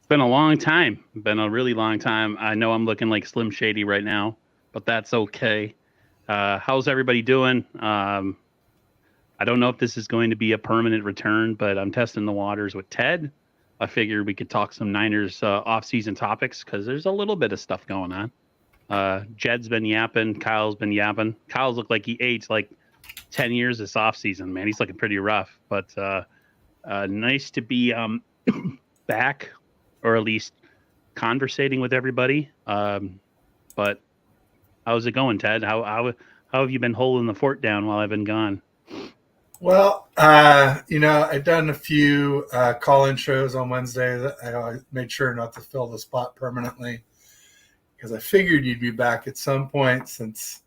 Been a long time. Been a really long time. I know I'm looking like Slim Shady right now, but that's okay. How's everybody doing? I don't know if this is going to be a permanent return, but I'm testing the waters with Ted. I figured we could talk some Niners off-season topics because there's a little bit of stuff going on. Jed's been yapping. Kyle's been yapping. Kyle's looked like he aged like 10 years this off-season, man. He's looking pretty rough, but nice to be back, or at least conversating with everybody. But how's it going, Ted? How have you been holding the fort down while I've been gone? Well, I've done a few call-in shows on Wednesday. That I made sure not to fill the spot permanently because I figured you'd be back at some point since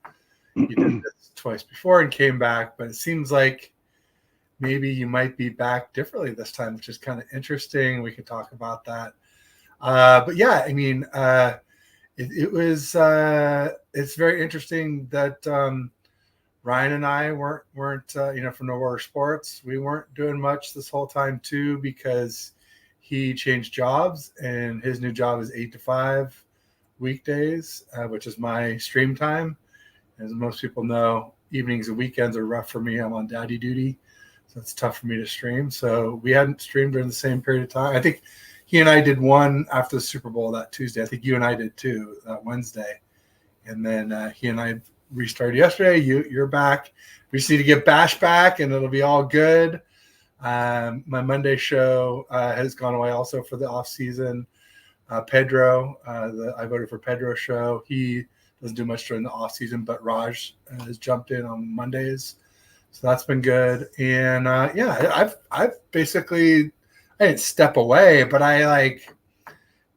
you did this twice before and came back. But it seems like maybe you might be back differently this time, which is kind of interesting. We could talk about that. But yeah, I mean, it was it's very interesting that Ryan and I weren't from No Water Sports. We weren't doing much this whole time too because he changed jobs and his new job is 8 to 5 weekdays, which is my stream time. As most people know, evenings and weekends are rough for me. I'm on daddy duty, so it's tough for me to stream. So we hadn't streamed during the same period of time. I think he and I did one after the Super Bowl that Tuesday. I think you and I did too that Wednesday. And then he and I restarted yesterday. You're back. We just need to get Bash back, and it'll be all good. My Monday show has gone away also for the off season. Pedro, I voted for Pedro show. He doesn't do much during the off season, but Raj has jumped in on Mondays, so that's been good. And I've basically I didn't step away, but I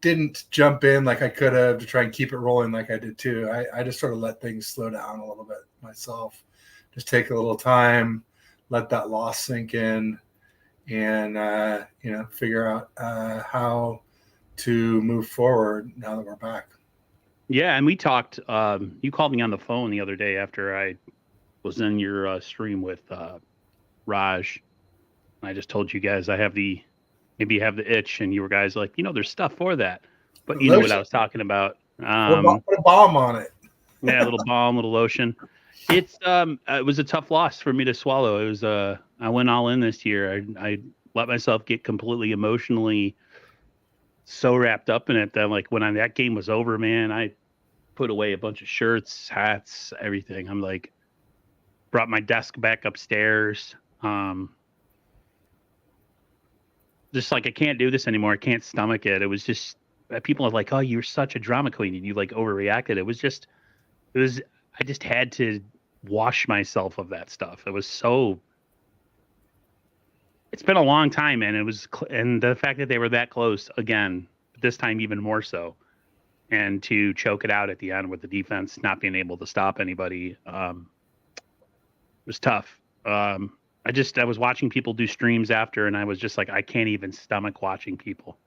didn't jump in like I could have to try and keep it rolling like I did too. I just sort of let things slow down a little bit myself. Just take a little time, let that loss sink in, and figure out how to move forward now that we're back. Yeah, and we talked. You called me on the phone the other day after I was in your stream with Raj. I just told you guys I have maybe you have the itch, and you were guys like, there's stuff for that. But you know what I was talking about. Put a bomb on it. Yeah, a little balm, little lotion. It was a tough loss for me to swallow. It was I went all in this year. I let myself get completely emotionally so wrapped up in it that like when that game was over, man, I put away a bunch of shirts, hats, everything. I'm like, brought my desk back upstairs. Just like I can't do this anymore. I can't stomach it. It was just people are like, "Oh, you're such a drama queen and you like overreacted." It was. I just had to wash myself of that stuff. It was so. It's been a long time, man. And the fact that they were that close again, this time even more so, and to choke it out at the end with the defense not being able to stop anybody, was tough. I was watching people do streams after, and I was just like, I can't even stomach watching people.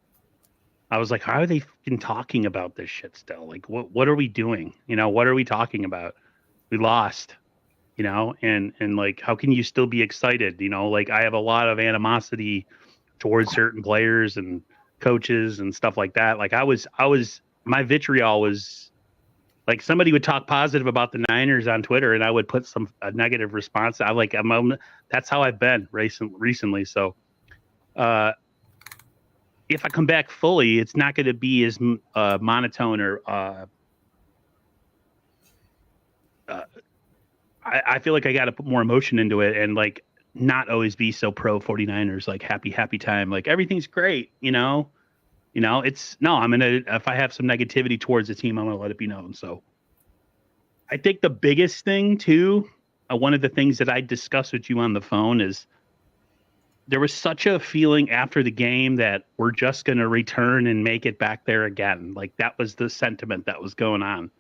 I was like, how are they talking about this shit still? Like, what are we doing? What are we talking about? We lost, and like, how can you still be excited? Like I have a lot of animosity towards certain players and coaches and stuff like that. Like my vitriol was like somebody would talk positive about the Niners on Twitter, and I would put a negative response. That's how I've been recently. So, if I come back fully, it's not going to be as monotone or. I feel like I got to put more emotion into it and like not always be so pro 49ers, like happy time, like everything's great, it's no, if I have some negativity towards the team, I'm going to let it be known. So I think the biggest thing too, one of the things that I discussed with you on the phone is there was such a feeling after the game that we're just going to return and make it back there again. Like that was the sentiment that was going on.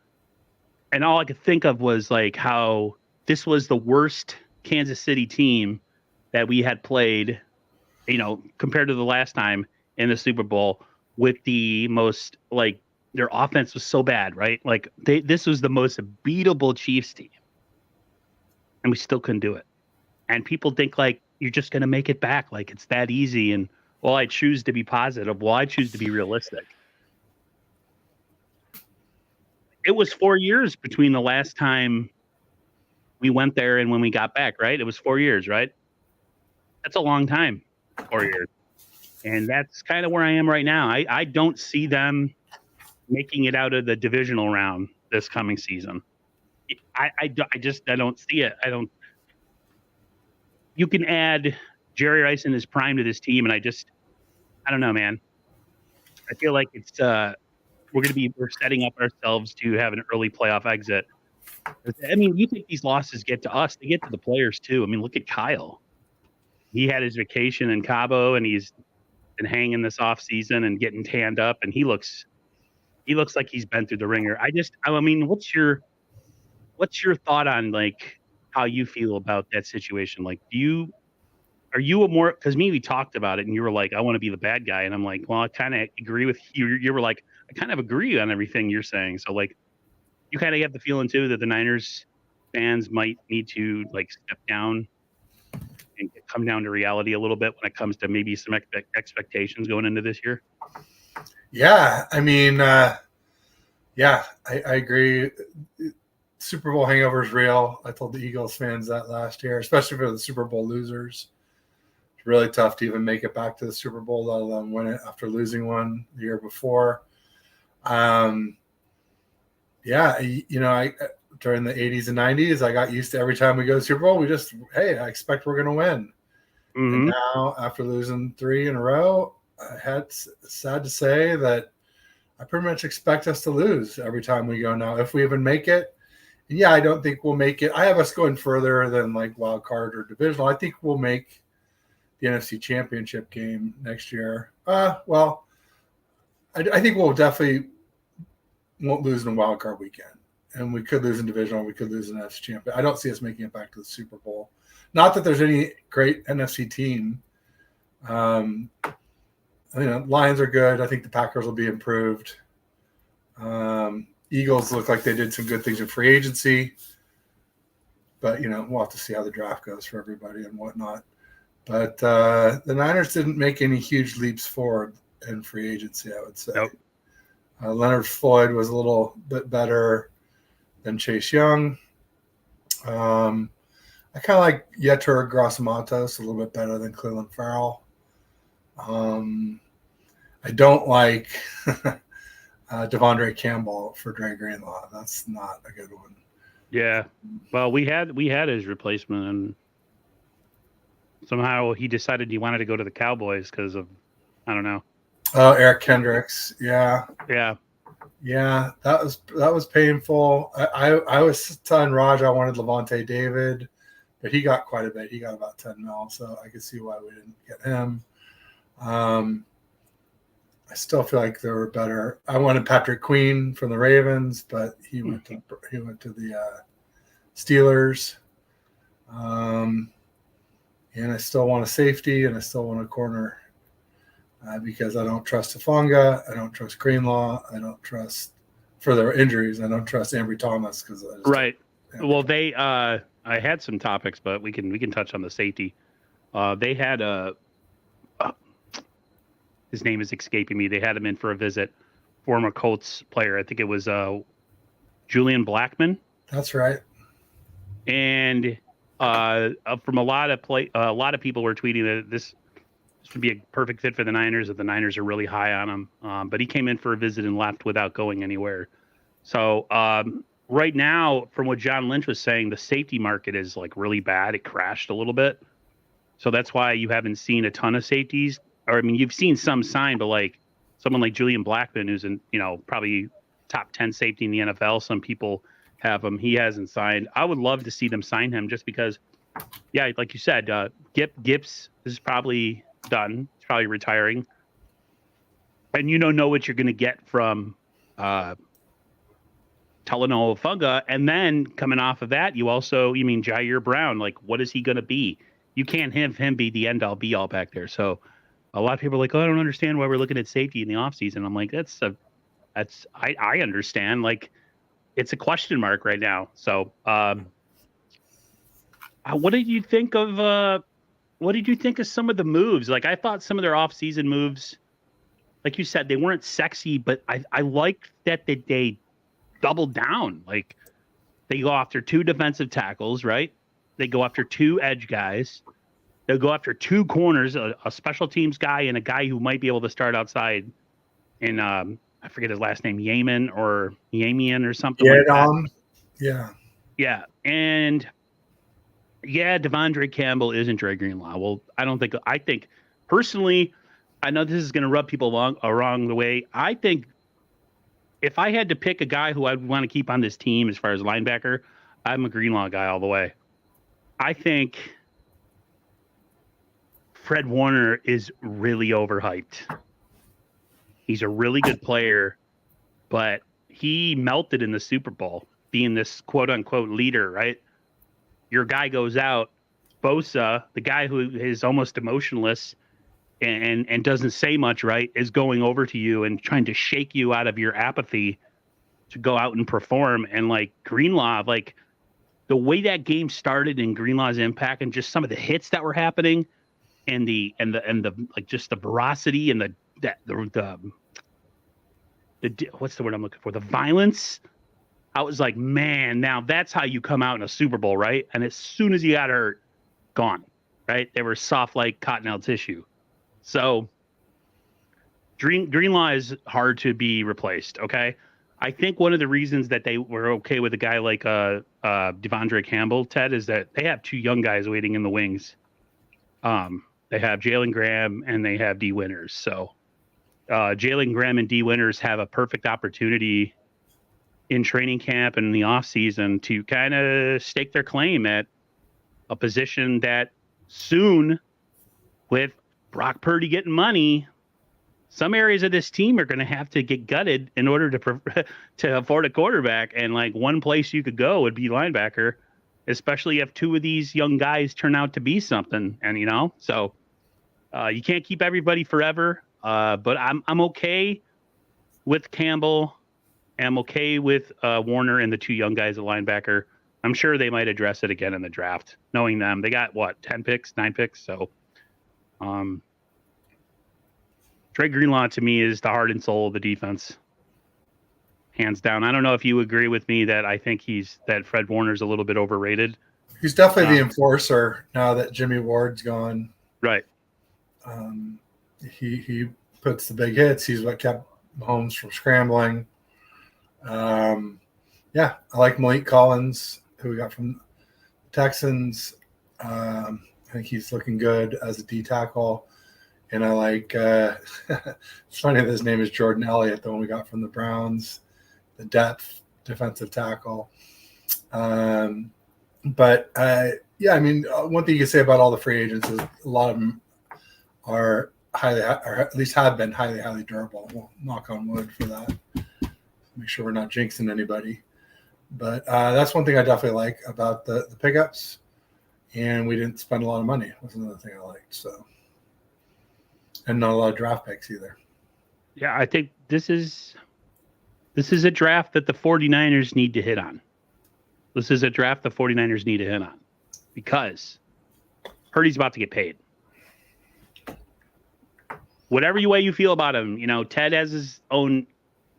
And all I could think of was like how this was the worst Kansas City team that we had played, compared to the last time in the Super Bowl, with the most like their offense was so bad, right? Like this was the most beatable Chiefs team, and we still couldn't do it. And people think like you're just going to make it back, like it's that easy, Well, I choose to be positive. Well, I choose to be realistic. It was 4 years between the last time we went there and when we got back, right? It was 4 years, right? That's a long time, 4 years. And that's kind of where I am right now. I don't see them making it out of the divisional round this coming season. I don't see it. You can add Jerry Rice in his prime to this team, and I don't know, man. I feel like we're setting up ourselves to have an early playoff exit. I mean, you think these losses get to us, they get to the players too. I mean, look at Kyle. He had his vacation in Cabo and he's been hanging this off season and getting tanned up, and he looks like he's been through the ringer. I mean, what's your thought on like how you feel about that situation? Like, are you a more, because we talked about it and you were like, I want to be the bad guy, and I'm like, well, I kind of agree with you. You were like, I kind of agree on everything you're saying. So like, you kind of get the feeling too that the Niners fans might need to like step down and come down to reality a little bit when it comes to maybe some expectations going into this year. Yeah, I mean, I agree. Super Bowl hangover is real. I told the Eagles fans that last year, especially for the Super Bowl losers. It's really tough to even make it back to the Super Bowl, let alone win it after losing one the year before. During the 80s and 90s, I got used to every time we go to the Super Bowl, I expect we're going to win. Mm-hmm. And now, after losing 3 in a row, sad to say that I pretty much expect us to lose every time we go now, if we even make it. And yeah, I don't think we'll make it. I have us going further than like wild card or divisional. I think we'll make the NFC Championship game next year. I think we'll definitely won't lose in a wild card weekend. And we could lose in divisional. We could lose in NFC Championship. I don't see us making it back to the Super Bowl. Not that there's any great NFC team. Lions are good. I think the Packers will be improved. Eagles look like they did some good things in free agency. But, we'll have to see how the draft goes for everybody and whatnot. But the Niners didn't make any huge leaps forward in free agency, I would say. Nope. Leonard Floyd was a little bit better than Chase Young. I kind of like Yetur Gross-Matos a little bit better than Cleveland Farrell. I don't like Devondre Campbell for Dre Greenlaw. That's not a good one. Yeah. Well, we had his replacement, and somehow he decided he wanted to go to the Cowboys because of, I don't know. Oh, Eric Kendricks. Yeah. Yeah. Yeah, that was painful. I was telling Raj I wanted Levante David, but he got quite a bit. He got about 10 mil, so I could see why we didn't get him. I still feel like there were better. I wanted Patrick Queen from the Ravens, but he went to the Steelers. And I still want a safety, and I still want a corner. Because I don't trust Hufanga, I don't trust Greenlaw, I don't trust for their injuries, I don't trust Ambry Thomas because right. Well, they I had some topics, but we can touch on the safety. They had his name is escaping me. They had him in for a visit, former Colts player. I think it was Julian Blackmon. That's right. And from a lot of people were tweeting that this would be a perfect fit for the Niners, if the Niners are really high on him. But he came in for a visit and left without going anywhere. So right now, from what John Lynch was saying, the safety market is like really bad. It crashed a little bit. So that's why you haven't seen a ton of safeties. Or, I mean, you've seen some sign, but like someone like Julian Blackmon, who's probably top 10 safety in the NFL. Some people have him. He hasn't signed. I would love to see them sign him just because, yeah, like you said, Gibbs is probably done. He's probably retiring. And know what you're going to get from Talanoa Funga. And then coming off of that, Jair Brown. Like, what is he going to be? You can't have him be the end-all, be-all back there. So a lot of people are like, oh, I don't understand why we're looking at safety in the offseason. I'm like, I understand. Like, it's a question mark right now. So what did you think of what did you think of some of the moves? Like, I thought some of their off-season moves, like you said, they weren't sexy, but I liked that they doubled down. Like, they go after two defensive tackles, right? They go after two edge guys. They'll go after two corners, a special teams guy and a guy who might be able to start outside. And I forget his last name, Yamian or something like that. Yeah. Yeah. And yeah, Devondre Campbell isn't Dre Greenlaw. Well, I think personally, I know this is going to rub people wrong the way. I think if I had to pick a guy who I'd want to keep on this team as far as linebacker, I'm a Greenlaw guy all the way. I think Fred Warner is really overhyped. He's a really good player, but he melted in the Super Bowl, being this quote unquote leader, right? Your guy goes out, Bosa, the guy who is almost emotionless and doesn't say much, right, is going over to you and trying to shake you out of your apathy to go out and perform. And like Greenlaw, like the way that game started and Greenlaw's impact and just some of the hits that were happening and the like just the veracity and the what's the word I'm looking for? The violence. I was like, man, now that's how you come out in a Super Bowl, right? And as soon as he got hurt, gone, right? They were soft like cottonelle tissue. So Greenlaw is hard to be replaced, okay? I think one of the reasons that they were okay with a guy like Devondre Campbell, Ted, is that they have two young guys waiting in the wings. They have Jalen Graham and they have D Winters. So Jalen Graham and D Winters have a perfect opportunity in training camp and in the offseason to kind of stake their claim at a position that soon, with Brock Purdy getting money, some areas of this team are going to have to get gutted in order to afford a quarterback. And like one place you could go would be linebacker, especially if two of these young guys turn out to be something. And so you can't keep everybody forever. But I'm okay with Campbell. I'm okay with Warner and the two young guys at linebacker. I'm sure they might address it again in the draft. Knowing them, they got 10 picks, 9 picks. So, Dre Greenlaw to me is the heart and soul of the defense, hands down. I don't know if you agree with me that I think that Fred Warner's a little bit overrated. He's definitely the enforcer now that Jimmy Ward's gone. Right. He puts the big hits. He's what kept Mahomes from scrambling. Yeah, I like Malik Collins, who we got from the Texans. I think he's looking good as a D tackle. And I like it's funny that his name is Jordan Elliott, the one we got from the Browns, the depth defensive tackle. But yeah, I mean, one thing you can say about all the free agents is a lot of them are highly, or at least have been highly durable. We'll knock on wood for that. Make sure we're not jinxing anybody. But that's one thing I definitely like about the pickups. And we didn't spend a lot of money. That's another thing I liked. So, and not a lot of draft picks either. Yeah, I think this is a draft that the 49ers need to hit on. This is a draft the 49ers need to hit on because Purdy's about to get paid. Whatever way you feel about him, Ted has his own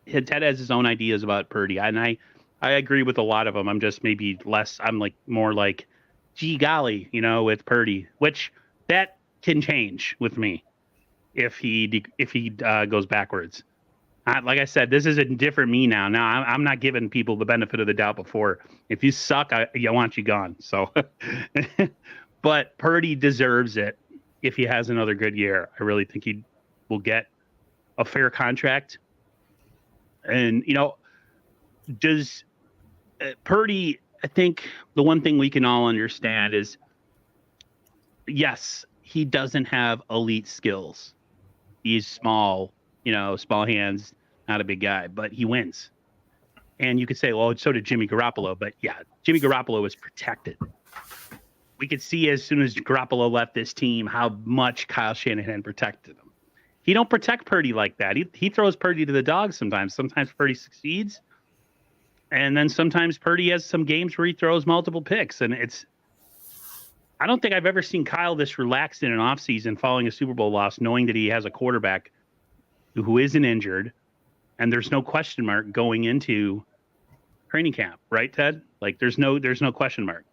ideas about Purdy, and I agree with a lot of them. I'm just maybe less. I'm like more like, gee golly, with Purdy, which that can change with me if he goes backwards. Like I said, this is a different me now. Now I'm not giving people the benefit of the doubt before. If you suck, I want you gone. So, but Purdy deserves it if he has another good year. I really think he will get a fair contract. And, does Purdy, I think the one thing we can all understand is, yes, he doesn't have elite skills. He's small, small hands, not a big guy, but he wins. And you could say, well, so did Jimmy Garoppolo. But yeah, Jimmy Garoppolo was protected. We could see as soon as Garoppolo left this team how much Kyle Shanahan protected him. He don't protect Purdy like that. He throws Purdy to the dogs sometimes. Sometimes Purdy succeeds. And then sometimes Purdy has some games where he throws multiple picks. And I don't think I've ever seen Kyle this relaxed in an offseason following a Super Bowl loss, knowing that he has a quarterback who isn't injured, and there's no question mark going into training camp, right, Ted? Like there's no question mark.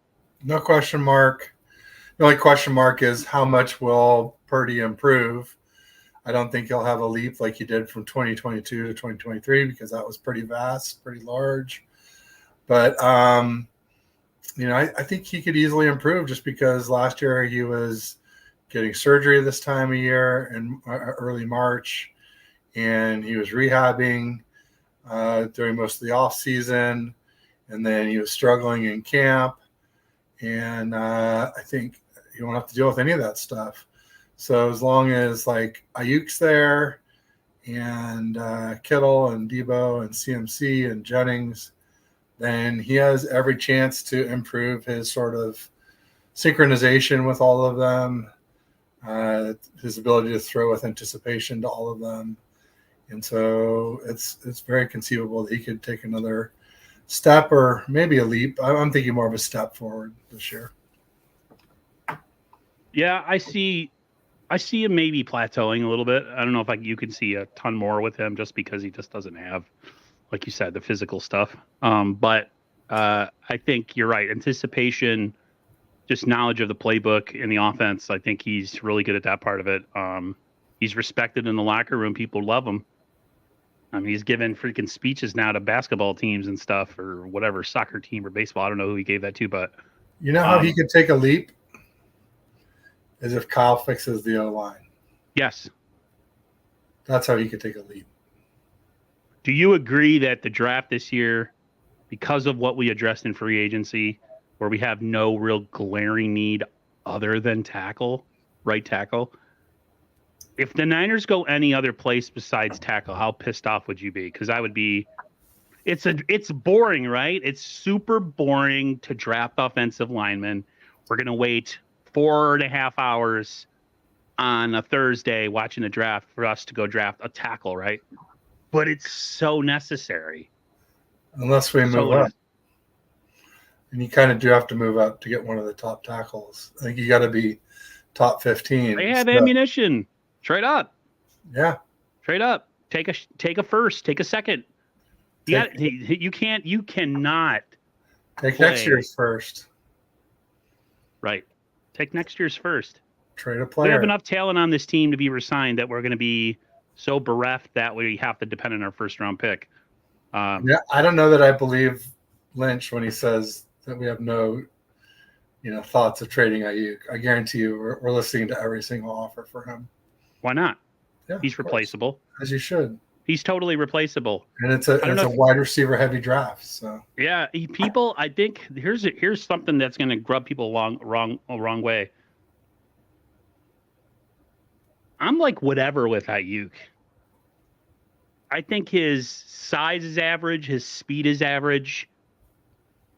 No question mark. The only question mark is how much will Purdy improve. I don't think he'll have a leap like he did from 2022 to 2023 because that was pretty vast, pretty large. But I think he could easily improve just because last year he was getting surgery this time of year in early March, and he was rehabbing during most of the off season, and then he was struggling in camp, and I think you won't have to deal with any of that stuff. So as long as like Ayuk's there, and Kittle and Debo and CMC and Jennings, then he has every chance to improve his sort of synchronization with all of them, his ability to throw with anticipation to all of them. And so it's very conceivable that he could take another step or maybe a leap. I'm thinking more of a step forward this year. Yeah, I see him maybe plateauing a little bit. I don't know if you can see a ton more with him just because he just doesn't have, like you said, the physical stuff. But I think you're right. Anticipation, just knowledge of the playbook and the offense. I think he's really good at that part of it. He's respected in the locker room. People love him. He's given freaking speeches now to basketball teams and stuff, or whatever, soccer team or baseball. I don't know who he gave that to, but you know how he could take a leap is if Kyle fixes the O-line. Yes. That's how he could take a leap. Do you agree that the draft this year, because of what we addressed in free agency, where we have no real glaring need other than right tackle, if the Niners go any other place besides tackle, how pissed off would you be? Because I would be. It's boring, right? It's super boring to draft offensive linemen. We're going to wait 4.5 hours on a Thursday watching the draft for us to go draft a tackle, right? But it's so necessary. Unless we move up. And you kind of do have to move up to get one of the top tackles. I think you got to be top 15. They have ammunition. Trade up. Yeah. Trade up. Take a first. Take a second. You cannot take next year's first. Right. Take next year's first. Trade a player. We have enough talent on this team to be resigned that we're going to be so bereft that we have to depend on our first round pick. I don't know that I believe Lynch when he says that we have no, thoughts of trading Ayuk. I guarantee you we're listening to every single offer for him. Why not? Yeah, he's replaceable. As you should. He's totally replaceable. And it's a wide receiver heavy draft. So yeah, people. I think here's something that's going to rub people wrong way. I'm like whatever with Ayuk. I think his size is average. His speed is average.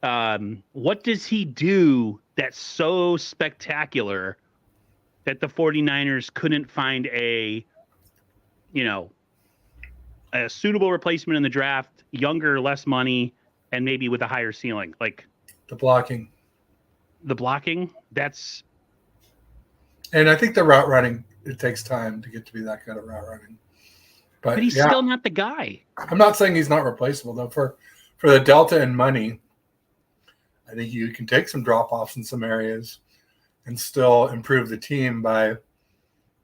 What does he do that's so spectacular that the 49ers couldn't find a suitable replacement in the draft, younger, less money, and maybe with a higher ceiling? Like the blocking. And I think the route running, it takes time to get to be that good at route running. But he's still not the guy. I'm not saying he's not replaceable, though. For the delta in money, I think you can take some drop-offs in some areas and still improve the team by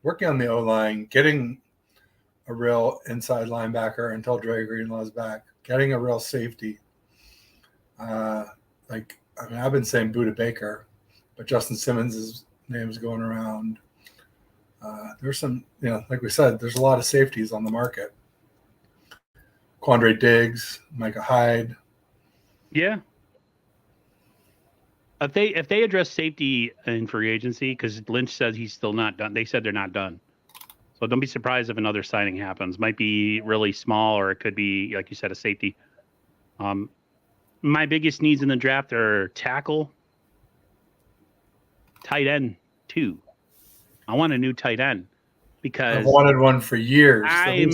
working on the O-line, getting a real inside linebacker until Dre Greenlaw's back, getting a real safety. I've been saying Budda Baker, but Justin Simmons' name is going around. There's some, like we said, there's a lot of safeties on the market. Quandre Diggs, Micah Hyde. Yeah. If they address safety in free agency, because Lynch says he's still not done. They said they're not done. So don't be surprised if another signing happens. Might be really small, or it could be, like you said, a safety. My biggest needs in the draft are tackle, tight end, too. I want a new tight end because I've wanted one for years. I'm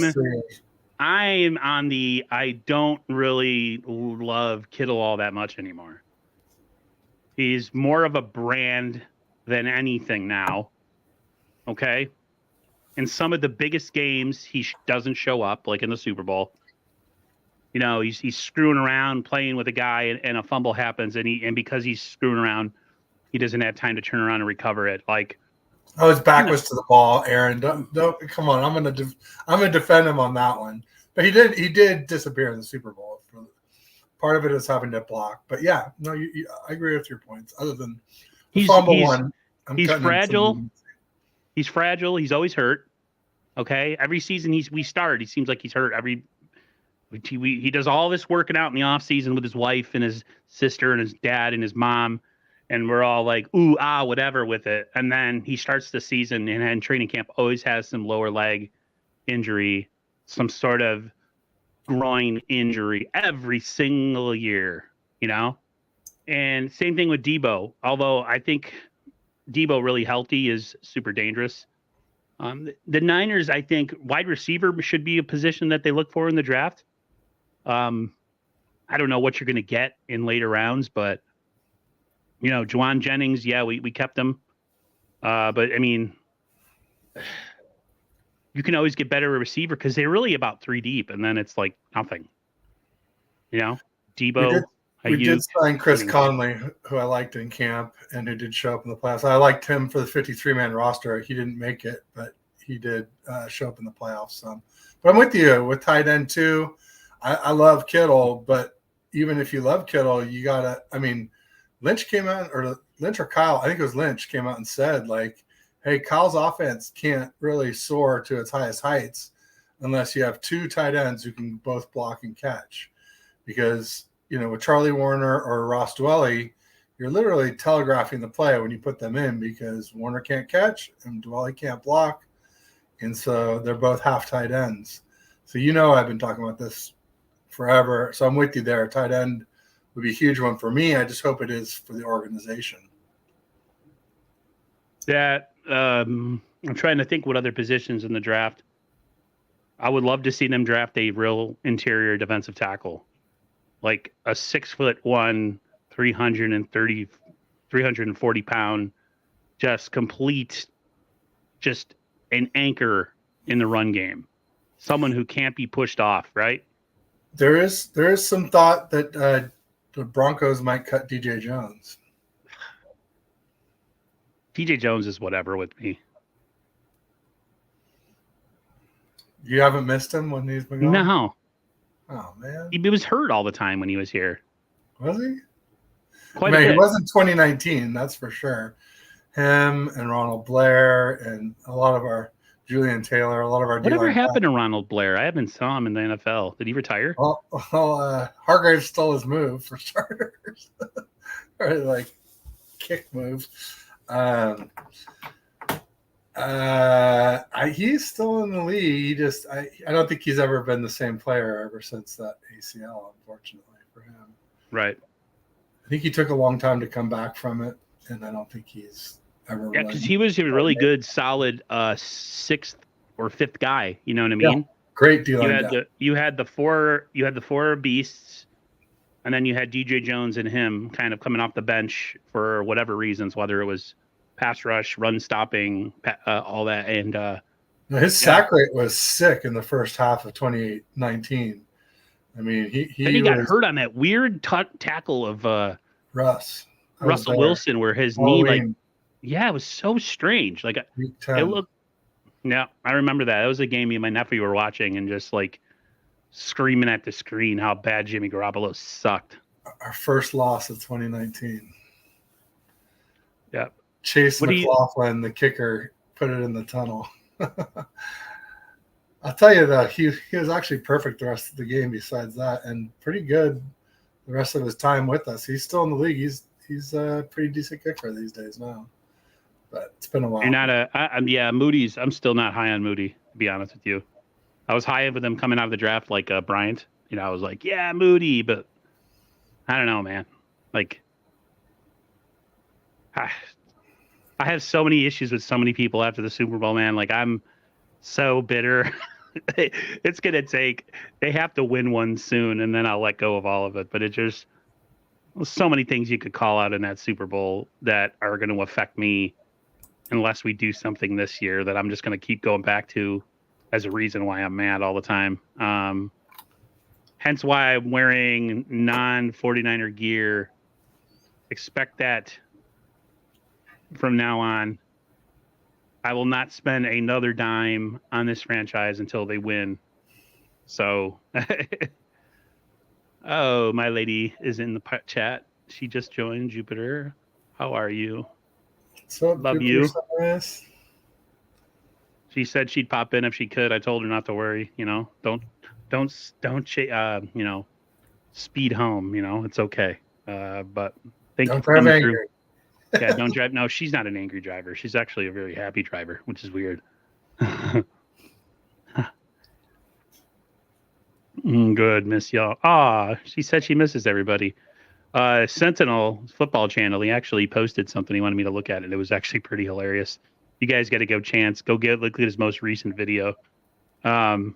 on the I don't really love Kittle all that much anymore. He's more of a brand than anything now. Okay. In some of the biggest games, he doesn't show up, like in the Super Bowl. You know, he's screwing around playing with a guy, and a fumble happens, and because he's screwing around, he doesn't have time to turn around and recover it. Like, I was backwards to the ball, Aaron. Don't come on. I'm gonna defend him on that one. But he did disappear in the Super Bowl. Part of it is having to block. But yeah, no, I agree with your points. Other than the fumble one, he's fragile. He's fragile. He's always hurt. Okay, every season we start, he seems like he's hurt. He does all this working out in the off season with his wife and his sister and his dad and his mom, and we're all like ooh whatever with it. And then he starts the season and training camp always has some lower leg injury, some sort of groin injury every single year, you know. And same thing with Debo. Although I think Debo really healthy is super dangerous. The Niners, I think wide receiver should be a position that they look for in the draft. I don't know what you're going to get in later rounds, but you know, Juwan Jennings, yeah, we kept him. But I mean, you can always get better at receiver because they're really about 3 deep, and then it's like nothing. You know, Debo. We did sign Chris Conley, who I liked in camp and who did show up in the playoffs. I liked him for the 53-man roster. He didn't make it, but he did show up in the playoffs some. But I'm with you with tight end too. I love Kittle, but even if you love Kittle, you gotta. I mean, Lynch or Kyle, I think it was Lynch, came out and said like, "Hey, Kyle's offense can't really soar to its highest heights unless you have 2 tight ends who can both block and catch, because." You know, with Charlie Warner or Ross Dwelly, you're literally telegraphing the play when you put them in because Warner can't catch and Dwelly can't block. And so they're both half tight ends. So, you know, I've been talking about this forever. So I'm with you there. Tight end would be a huge one for me. I just hope it is for the organization. That I'm trying to think what other positions in the draft. I would love to see them draft a real interior defensive tackle. Like a 6'1", 340 pound, just an anchor in the run game. Someone who can't be pushed off, right? There is some thought that the Broncos might cut DJ Jones. DJ Jones is whatever with me. You haven't missed him when he's been gone? No. Oh, man. He was hurt all the time when he was here. Was he? Quite a bit. He wasn't 2019, that's for sure. Him and Ronald Blair and a lot of our Julian Taylor, a lot of our. Whatever happened to Ronald Blair? I haven't saw him in the NFL. Did he retire? Well, Hargrave stole his move for starters, or like kick move. He's still in the league. I don't think he's ever been the same player ever since that ACL, unfortunately for him. Right. I think he took a long time to come back from it, and I don't think he's ever. Yeah, because he was a really good, solid 6th or 5th guy. You know what I mean? Yeah. Great deal. You had the four beasts, and then you had DJ Jones and him kind of coming off the bench for whatever reasons, whether it was pass rush, run stopping, all that. And his sack rate was sick in the first half of 2019. I mean, he got hurt on that weird tackle of Russell Wilson, where his knee, it was so strange. Like it looked. Yeah, I remember that. It was a game me and my nephew were watching and just like screaming at the screen how bad Jimmy Garoppolo sucked. Our first loss of 2019. Yeah. Chase McLaughlin, the kicker, put it in the tunnel. I'll tell you though, he was actually perfect the rest of the game besides that, and pretty good the rest of his time with us. He's still in the league. He's a pretty decent kicker these days now. But it's been a while. You're not Moody's. I'm still not high on Moody, to be honest with you. I was high with him coming out of the draft like Bryant. You know, I was like, yeah, Moody, but I don't know, man. Like I have so many issues with so many people after the Super Bowl, man. Like, I'm so bitter. They have to win one soon, and then I'll let go of all of it. But so many things you could call out in that Super Bowl that are going to affect me unless we do something this year that I'm just going to keep going back to as a reason why I'm mad all the time. Hence why I'm wearing non-49er gear. Expect that from now on. I will not spend another dime on this franchise until they win. So, oh, my lady is in the chat. She just joined. Jupiter, how are you? What's up, Love Jupiter you. Sunrise? She said she'd pop in if she could. I told her not to worry. You know, don't speed home. You know, it's okay. But thank you for coming through. Yeah, don't drive. No, she's not an angry driver. She's actually a very happy driver, which is weird. Good, miss y'all. She said she misses everybody. Sentinel football channel, he actually posted something. He wanted me to look at it. It was actually pretty hilarious. You guys got to go chance. Go look at his most recent video. I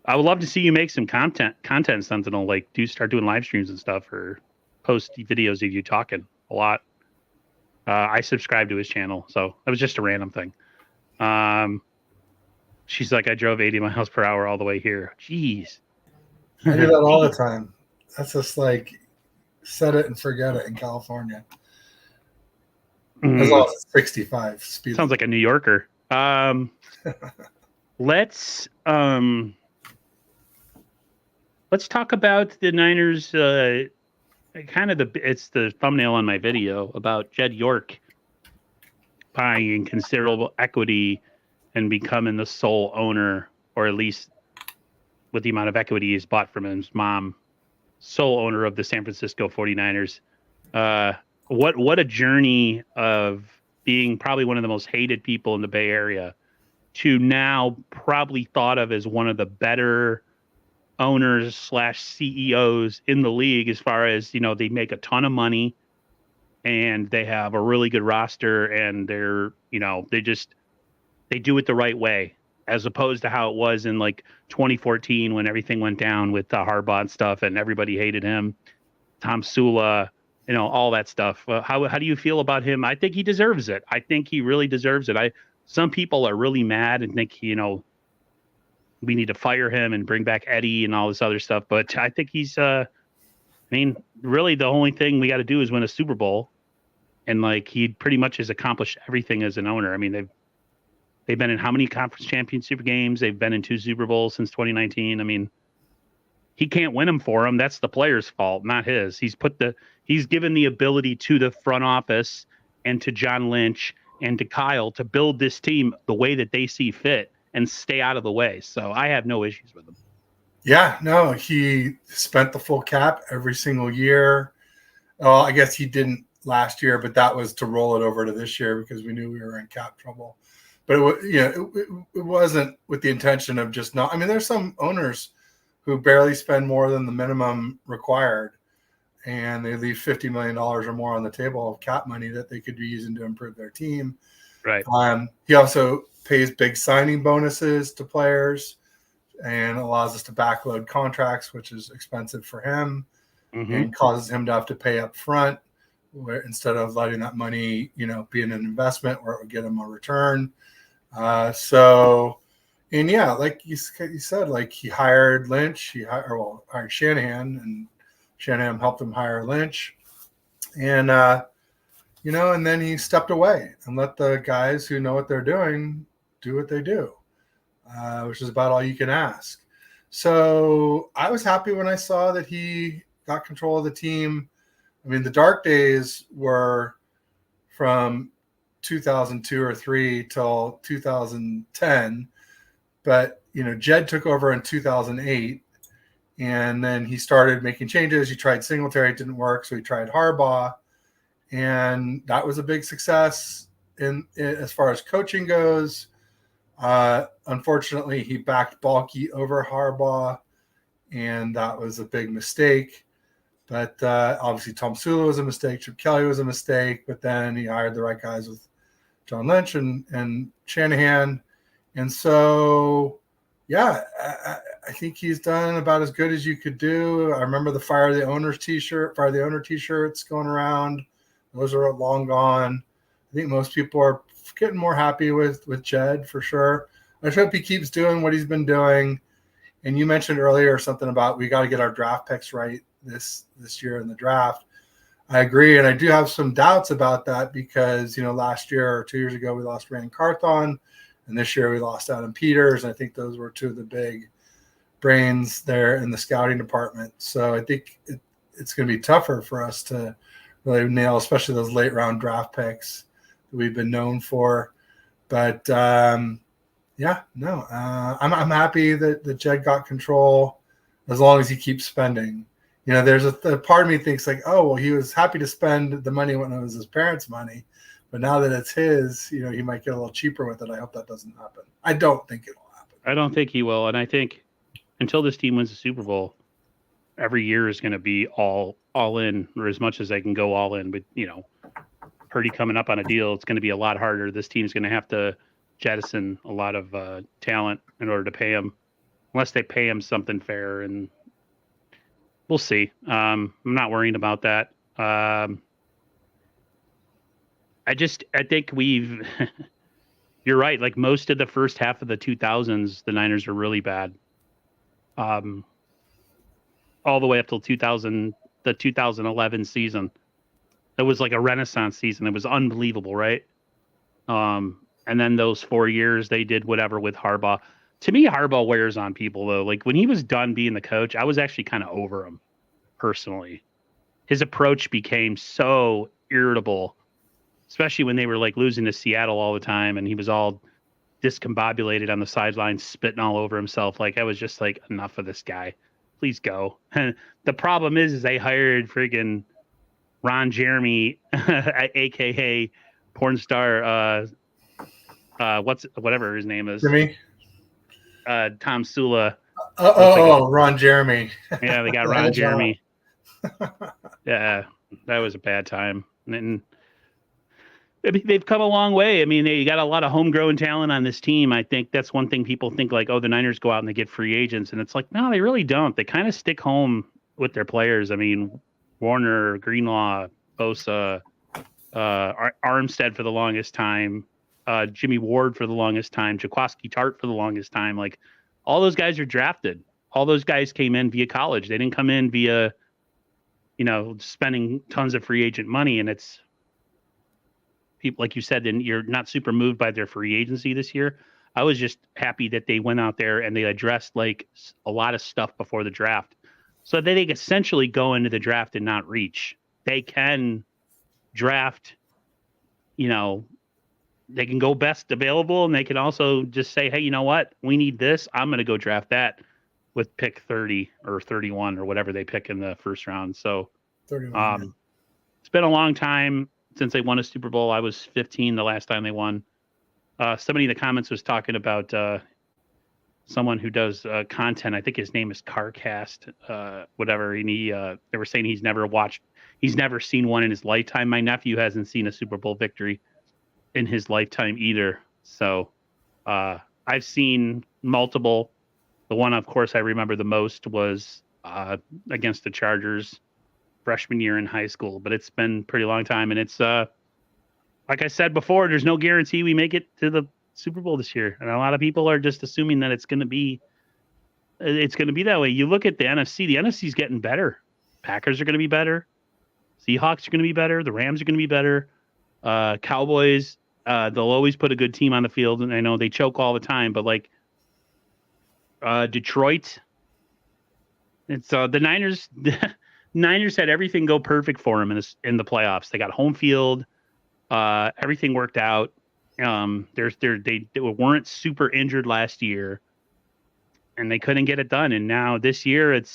would love to see you make some content, Sentinel. Like, start doing live streams and stuff, or post videos of you talking a lot. I subscribe to his channel, so that was just a random thing. She's like, I drove 80 miles per hour all the way here. Jeez. I do that all the time. That's just like set it and forget it in California. As long as it's 65 speed. Sounds like a New Yorker. Let's talk about the Niners. It's the thumbnail on my video about Jed York buying considerable equity and becoming the sole owner, or at least with the amount of equity he's bought from his mom, sole owner of the San Francisco 49ers. What a journey of being probably one of the most hated people in the Bay Area to now probably thought of as one of the better owners / CEOs in the league, as far as, you know, they make a ton of money and they have a really good roster, and they're, you know, they do it the right way, as opposed to how it was in like 2014 when everything went down with the Harbaugh and stuff and everybody hated him. Tom Sula, you know, all that stuff. How do you feel about him? I think he deserves it. I think he really deserves it. Some people are really mad and think, you know, we need to fire him and bring back Eddie and all this other stuff. But I think he's, really the only thing we got to do is win a Super Bowl. And like, he pretty much has accomplished everything as an owner. I mean, they've been in how many conference championship games? They've been in 2 Super Bowls since 2019. I mean, he can't win them for them. That's the player's fault, not his. He's given the ability to the front office and to John Lynch and to Kyle to build this team the way that they see fit and stay out of the way. So I have no issues with him. Yeah, no, he spent the full cap every single year. Well, I guess he didn't last year, but that was to roll it over to this year because we knew we were in cap trouble. But it wasn't with the intention of just not. I mean, there's some owners who barely spend more than the minimum required, and they leave $50 million or more on the table of cap money that they could be using to improve their team. Right. He also pays big signing bonuses to players and allows us to backload contracts, which is expensive for him, and causes him to have to pay up front instead of letting that money, you know, be an investment where it would get him a return. Like you said, like he hired Lynch, hired Shanahan, and Shanahan helped him hire Lynch. And, and then he stepped away and let the guys who know what they're doing do what they do, which is about all you can ask. So I was happy when I saw that he got control of the team. I mean, the dark days were from 2002 or 3 till 2010, but Jed took over in 2008, and then he started making changes. He tried Singletary, it didn't work, so he tried Harbaugh, and that was a big success in as far as coaching goes. Unfortunately, he backed Balky over Harbaugh, and that was a big mistake. But obviously, Tom Sula was a mistake. Chip Kelly was a mistake. But then he hired the right guys with John Lynch and Shanahan. And so, yeah, I think he's done about as good as you could do. I remember the Fire the Owner t-shirts going around. Those are long gone. I think most people are getting more happy with Jed for sure. I just hope he keeps doing what he's been doing. And you mentioned earlier something about we got to get our draft picks right this year in the draft. I agree, and I do have some doubts about that because last year or 2 years ago we lost Rand Carthon, and this year we lost Adam Peters. And I think those were two of the big brains there in the scouting department. So I think it's going to be tougher for us to really nail, especially those late round draft picks that we've been known for. But I'm happy that Jed got control as long as he keeps spending. There's a part of me thinks like, oh, well, he was happy to spend the money when it was his parents' money, but now that it's his, he might get a little cheaper with it. I hope that doesn't happen. I don't think it'll happen. I don't think he will, and I think until this team wins the Super Bowl, every year is going to be all in, or as much as they can go all in. But Purdy coming up on a deal, it's going to be a lot harder. This team's going to have to jettison a lot of talent in order to pay him, unless they pay him something fair, and we'll see. I'm not worrying about that. I think we've. You're right. Like most of the first half of the 2000s, the Niners were really bad. All the way up till the 2011 season. It was like a renaissance season. It was unbelievable, right? And then those 4 years they did whatever with Harbaugh. To me, Harbaugh wears on people though. Like when he was done being the coach, I was actually kind of over him personally. His approach became so irritable, especially when they were like losing to Seattle all the time, and he was all discombobulated on the sidelines, spitting all over himself. Like I was just like, enough of this guy. Please go. And the problem is they hired friggin' Ron Jeremy, aka porn star. Whatever his name is. Jimmy. Tom Sula. Ron Jeremy. Yeah, they got Ron Jeremy. Yeah, that was a bad time. And they've come a long way. I mean, you got a lot of homegrown talent on this team. I think that's one thing people think like, oh, the Niners go out and they get free agents. And it's like, no, they really don't. They kind of stick home with their players. I mean, Warner, Greenlaw, Bosa, Armstead for the longest time, Jimmy Ward for the longest time, Jaquiski Tart for the longest time. Like all those guys are drafted. All those guys came in via college. They didn't come in via, spending tons of free agent money. And it's people, like you said, then you're not super moved by their free agency this year. I was just happy that they went out there and they addressed like a lot of stuff before the draft so that they essentially go into the draft and not reach. They can draft, they can go best available, and they can also just say, hey, you know what? We need this. I'm going to go draft that with pick 30 or 31 or whatever they pick in the first round. So 31, it's been a long time since they won a Super Bowl. I was 15 the last time they won. Somebody in the comments was talking about someone who does content. I think his name is Carcast, whatever. And they were saying he's never seen one in his lifetime. My nephew hasn't seen a Super Bowl victory in his lifetime either. So I've seen multiple. The one, of course, I remember the most was against the Chargers freshman year in high school, but it's been a pretty long time. And it's like I said before, there's no guarantee we make it to the Super Bowl this year. And a lot of people are just assuming that it's going to be that way. You look at the NFC is getting better. Packers are going to be better. Seahawks are going to be better. The Rams are going to be better. Cowboys, they'll always put a good team on the field, and I know they choke all the time, but like Detroit, it's the Niners. The Niners had everything go perfect for them in the playoffs. They got home field, everything worked out. They weren't super injured last year, and they couldn't get it done. And now this year, it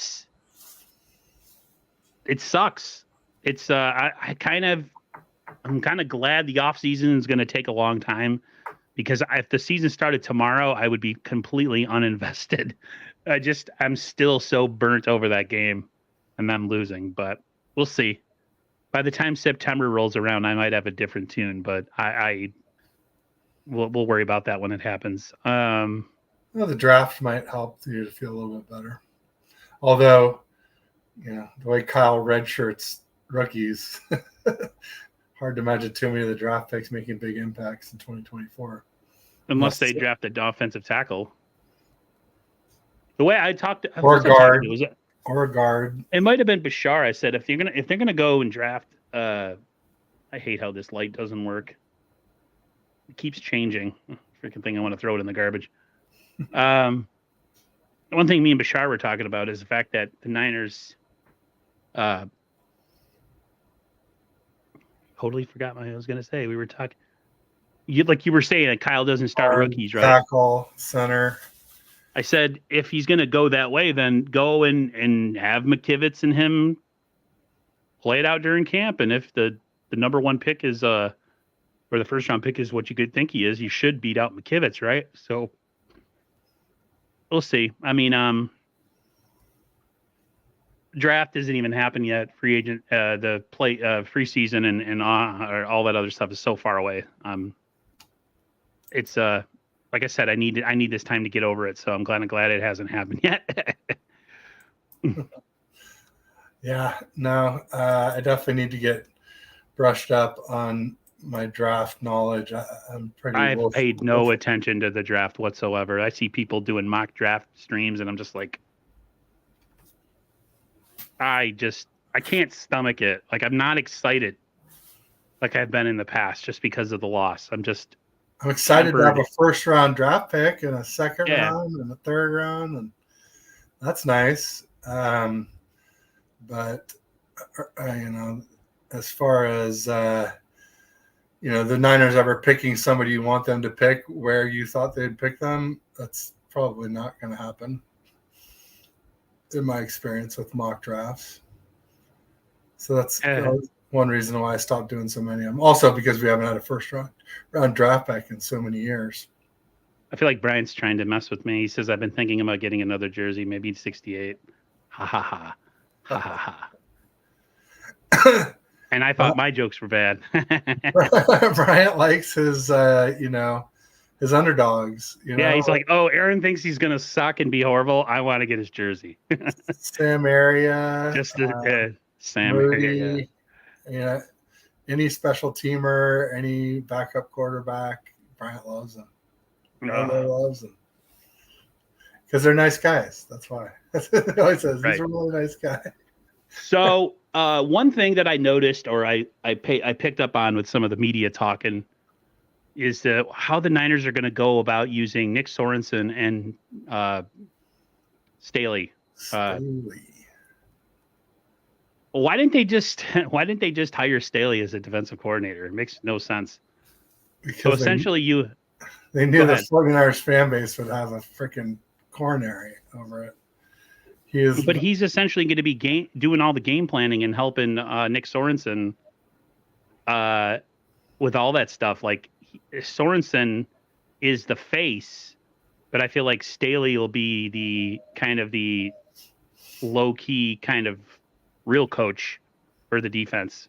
sucks. It's I'm kind of glad the offseason is going to take a long time, because if the season started tomorrow, I would be completely uninvested. I'm still so burnt over that game and them losing, but we'll see. By the time September rolls around, I might have a different tune, but we'll worry about that when it happens. Well, the draft might help you to feel a little bit better. Although, the way Kyle redshirts rookies, hard to imagine too many of the draft picks making big impacts in 2024. Unless they draft an offensive tackle. The way I talked, or a guard. It might have been Bashar. I said if they're gonna go and draft. I hate how this light doesn't work. It keeps changing. Freaking thing! I want to throw it in the garbage. One thing me and Bashar were talking about is the fact that the Niners. Totally forgot what I was gonna say. We were talking. You were saying that Kyle doesn't start rookies, right? Tackle, center. I said, if he's going to go that way, then go and have McKivitz and him play it out during camp. And if the number one pick is, or the first round pick is what you could think he is, you should beat out McKivitz, right? So we'll see. I mean, draft isn't even happened yet. Free agent, the free season and all that other stuff is so far away. It's like I said, I need this time to get over it. So I'm glad it hasn't happened yet. Yeah, no, I definitely need to get brushed up on my draft knowledge. I've paid no attention to the draft whatsoever. I see people doing mock draft streams, and I'm just like, I can't stomach it. Like, I'm not excited like I've been in the past just because of the loss. I'm excited to have a first round draft pick and a second round and a third round, and that's nice. But as far as the Niners ever picking somebody you want them to pick where you thought they'd pick them, that's probably not going to happen in my experience with mock drafts. So that's one reason why I stopped doing so many of them. Also because we haven't had a first round draft pick in so many years. I feel like Brian's trying to mess with me. He says, I've been thinking about getting another jersey, maybe 68. Ha ha ha. Ha ha ha. And I thought my jokes were bad. Brian likes his his underdogs. Yeah, he's like, oh, Aaron thinks he's gonna suck and be horrible. I want to get his jersey. Sam Area. Just Sam Moody, Area. Any special teamer, any backup quarterback, Bryant loves them. Everybody loves them. Because they're nice guys. That's why. He always says he's a really nice guy. So one thing that I noticed, or I picked up on with some of the media talking, is how the Niners are going to go about using Nick Sorensen and Staley. Why didn't they just hire Staley as a defensive coordinator? It makes no sense. Because so essentially, they knew the 49ers fan base would have a freaking coronary over it. But he's essentially going to be doing all the game planning and helping Nick Sorensen with all that stuff. Like, Sorensen is the face, but I feel like Staley will be the kind of the low-key kind of real coach for the defense.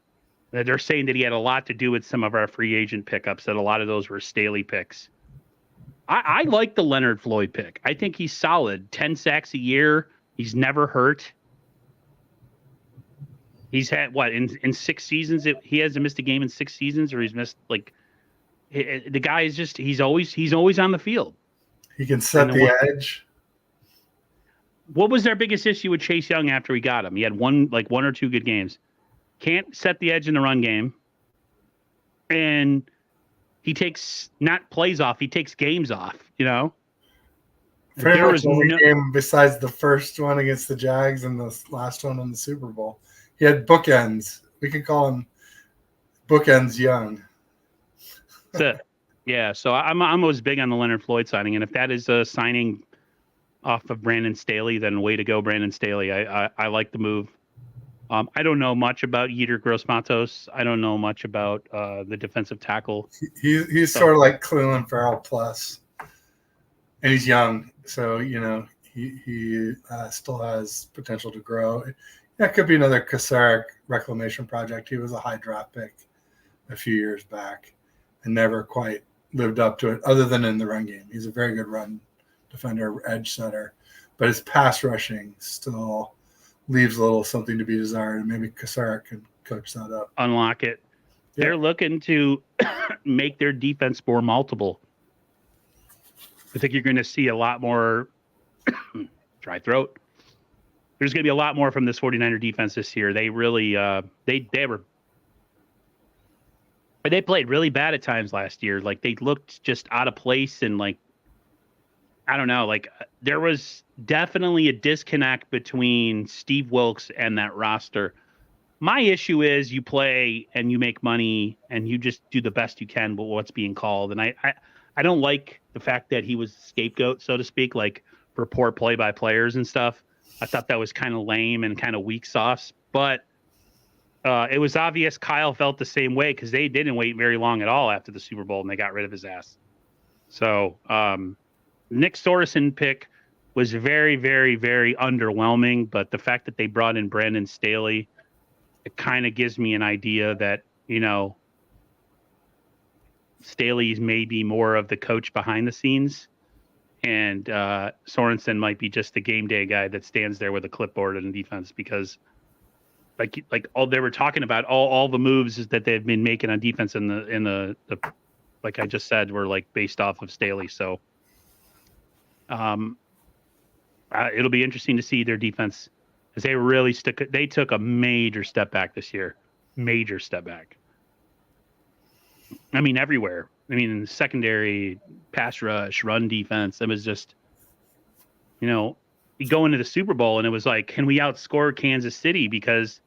They're saying that he had a lot to do with some of our free agent pickups, that a lot of those were Staley picks. I like the Leonard Floyd pick. I think he's solid. 10 sacks a year. He's never hurt. He's had in 6 seasons? He hasn't missed a game in 6 seasons, or he's missed the guy is just he's always on the field. He can set the edge. What was their biggest issue with Chase Young after we got him? He had one or two good games. Can't set the edge in the run game, and he takes not plays off. He takes games off. Pretty much every game besides the first one against the Jags and the last one in the Super Bowl. He had bookends. We can call him bookends Young. Yeah, so I'm always big on the Leonard Floyd signing, and if that is a signing off of Brandon Staley, then way to go, Brandon Staley. I like the move. I don't know much about Yetur Gross-Matos. I don't know much about the defensive tackle. He's sort of like Cleveland Farrell plus, and he's young, so he still has potential to grow. That could be another Kasaric reclamation project. He was a high draft pick a few years back and never quite lived up to it, other than in the run game. He's a very good run defender, edge setter, but his pass rushing still leaves a little something to be desired, and maybe Kasarik can coach that up. Unlock it. Yeah. They're looking to make their defense more multiple. I think you're going to see a lot more dry throat. There's going to be a lot more from this 49er defense this year. They really they played really bad at times last year. Like they looked just out of place, and like I don't know, like there was definitely a disconnect between Steve Wilks and that roster. My issue is you play and you make money and you just do the best you can with what's being called. And I don't like the fact that he was scapegoat, so to speak, like for poor play by players and stuff. I thought that was kind of lame and kind of weak sauce, but it was obvious Kyle felt the same way because they didn't wait very long at all after the Super Bowl and they got rid of his ass. So Nick Sorensen pick was very, very, very underwhelming, but the fact that they brought in Brandon Staley, it kind of gives me an idea that, you know, Staley's maybe more of the coach behind the scenes, and Sorensen might be just the game day guy that stands there with a clipboard in defense because, like all they were talking about, all the moves that they've been making on defense in the like I just said were like based off of Staley. So, it'll be interesting to see their defense. Because they took a major step back this year. Major step back. I mean, everywhere. I mean, in the secondary, pass rush, run defense. It was just, you know, you go into the Super Bowl and it was like, can we outscore Kansas City? Because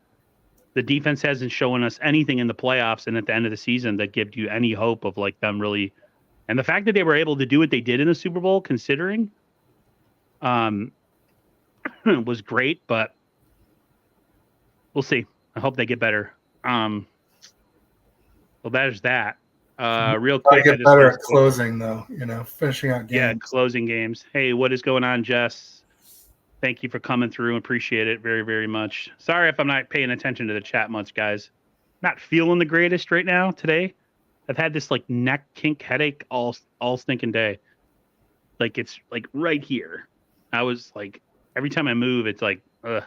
the defense hasn't shown us anything in the playoffs and at the end of the season that gives you any hope of like them really. And the fact that they were able to do what they did in the Super Bowl, considering, was great, but we'll see. I hope they get better. Well, there's that. Real quick, I get better at closing, though. You know, finishing out games. Yeah, closing games. Hey, what is going on, Jess? Thank you for coming through. Appreciate it very, very much. Sorry if I'm not paying attention to the chat much, guys. Not feeling the greatest right now today. I've had this like neck kink headache all stinking day. Like it's like right here. I was like every time I move, it's like ugh.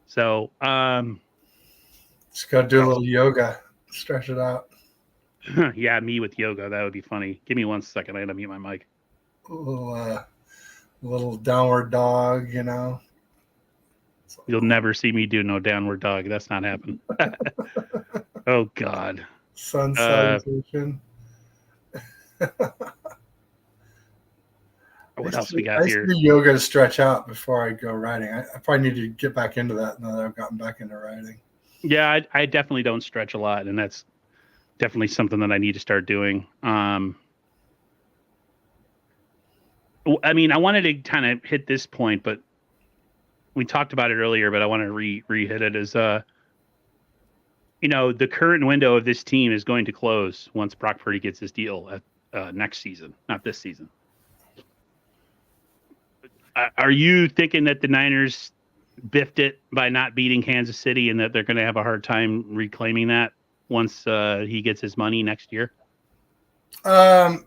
So just gotta do a little yoga, stretch it out. Yeah, me with yoga, that would be funny. Give me 1 second. I gotta mute my mic. A little downward dog, you know. You'll never see me do no downward dog. That's not happening. Oh God. Sun salutation. What else we got here? I do yoga to stretch out before I go riding. I probably need to get back into that now that I've gotten back into riding. Yeah, I definitely don't stretch a lot, and that's definitely something that I need to start doing. I mean, I wanted to kind of hit this point, but we talked about it earlier, but I want to re-hit it as, you know, the current window of this team is going to close once Brock Purdy gets his deal at next season, not this season. Are you thinking that the Niners biffed it by not beating Kansas City and that they're going to have a hard time reclaiming that once he gets his money next year? I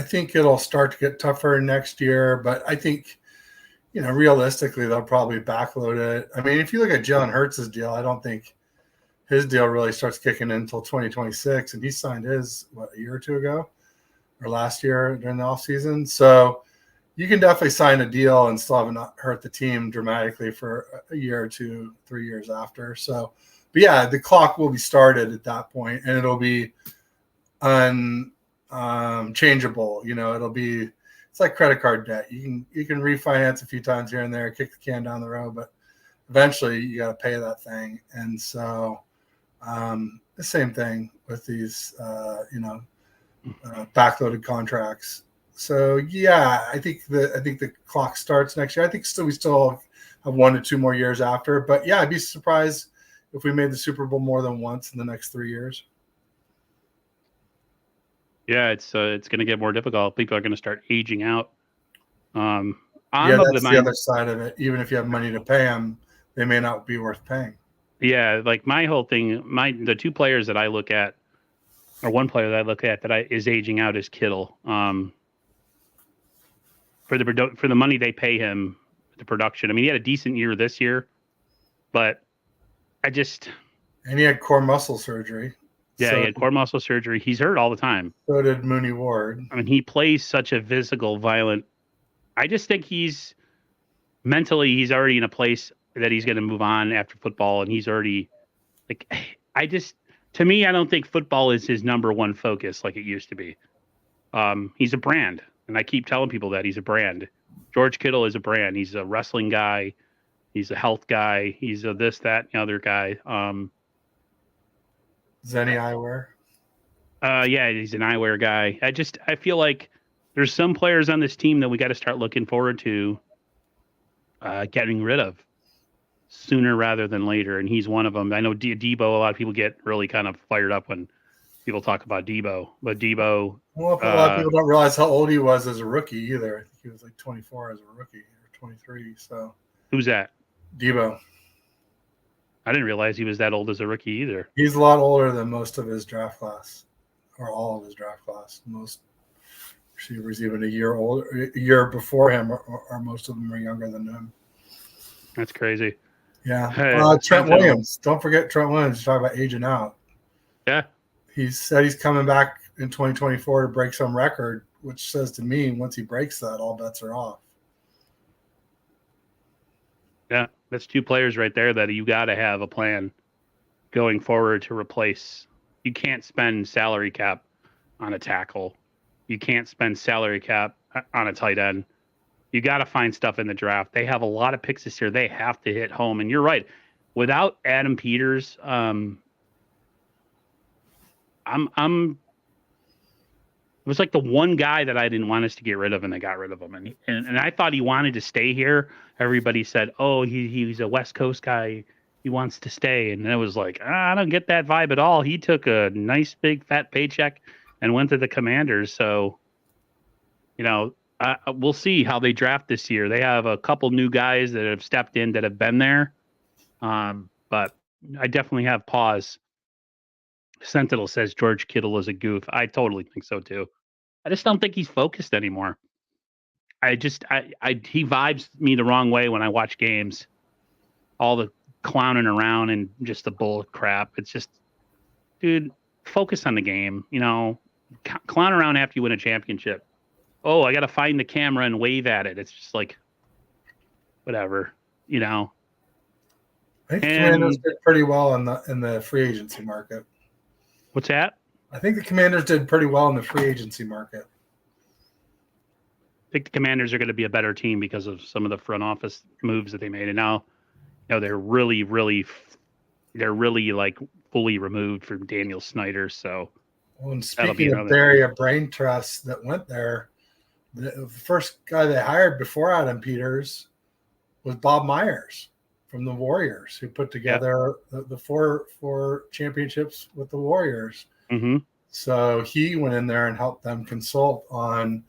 think it'll start to get tougher next year, but I think, you know, realistically, they'll probably backload it. I mean, if you look at Jalen Hurts' deal, I don't think his deal really starts kicking in until 2026, and he signed his, a year or two ago or last year during the offseason. So you can definitely sign a deal and still have not hurt the team dramatically for a year or 2, 3 years after. So, but yeah, the clock will be started at that point, and it'll be unchangeable. You know, it's like credit card debt. You can refinance a few times here and there, kick the can down the road, but eventually you got to pay that thing. And so the same thing with these, backloaded contracts. So yeah, I think the clock starts next year. I think we still have 1 to 2 more years after. But yeah, I'd be surprised if we made the Super Bowl more than once in the next 3 years. Yeah, it's going to get more difficult. People are going to start aging out. That's the other side of it. Even if you have money to pay them, they may not be worth paying. Yeah, like my whole thing, the 2 players that I look at, or 1 player that I look at that is aging out is Kittle. for the money they pay him, the production. I mean, he had a decent year this year, but and he had core muscle surgery. Yeah, he had core muscle surgery. He's hurt all the time. So did Mooney Ward. I mean, he plays such a physical, violent. I just think he's already in a place that he's going to move on after football, and he's already like. To me, I don't think football is his number one focus like it used to be. He's a brand, and I keep telling people that he's a brand. George Kittle is a brand. He's a wrestling guy. He's a health guy. He's a this, that, and the other guy. Zenny Eyewear. Yeah, he's an eyewear guy. I feel like there's some players on this team that we got to start looking forward to getting rid of sooner rather than later, and he's one of them. I know Debo. A lot of people get really kind of fired up when people talk about Debo, but Debo. Well, a lot of people don't realize how old he was as a rookie either. I think he was like 24 as a rookie, or 23. So who's that? Debo. I didn't realize he was that old as a rookie either. He's a lot older than most of his draft class, or all of his draft class. Most receivers even a year before him, or most of them are younger than him. That's crazy. Yeah. Trent Williams. Don't forget Trent Williams. Talk about aging out. Yeah. He said he's coming back in 2024 to break some record, which says to me, once he breaks that, all bets are off. Yeah, that's two players right there that you got to have a plan going forward to replace. You can't spend salary cap on a tackle. You can't spend salary cap on a tight end. You got to find stuff in the draft. They have a lot of picks this year. They have to hit home. And you're right. Without Adam Peters, it was like the one guy that I didn't want us to get rid of, and they got rid of him. And I thought he wanted to stay here. Everybody said, "Oh, he's a West Coast guy. He wants to stay." And it was like, I don't get that vibe at all. He took a nice big fat paycheck and went to the Commanders. So, we'll see how they draft this year. They have a couple new guys that have stepped in that have been there. But I definitely have pause. Sentinel says George Kittle is a goof. I totally think so too. I just don't think he's focused anymore. He vibes me the wrong way when I watch games. All the clowning around and just the bull crap. It's just, dude, focus on the game. Clown around after you win a championship. Oh, I got to find the camera and wave at it. It's just like, whatever, I think the Commanders did pretty well in the free agency market. What's that? I think the Commanders did pretty well in the free agency market. I think the Commanders are going to be a better team because of some of the front office moves that they made. And now, they're really, really, like fully removed from Daniel Snyder. So, well, and speaking of bury a brain trust that went there, the first guy they hired before Adam Peters was Bob Myers from the Warriors, who put together the four championships with the Warriors. Mm-hmm. So he went in there and helped them consult on,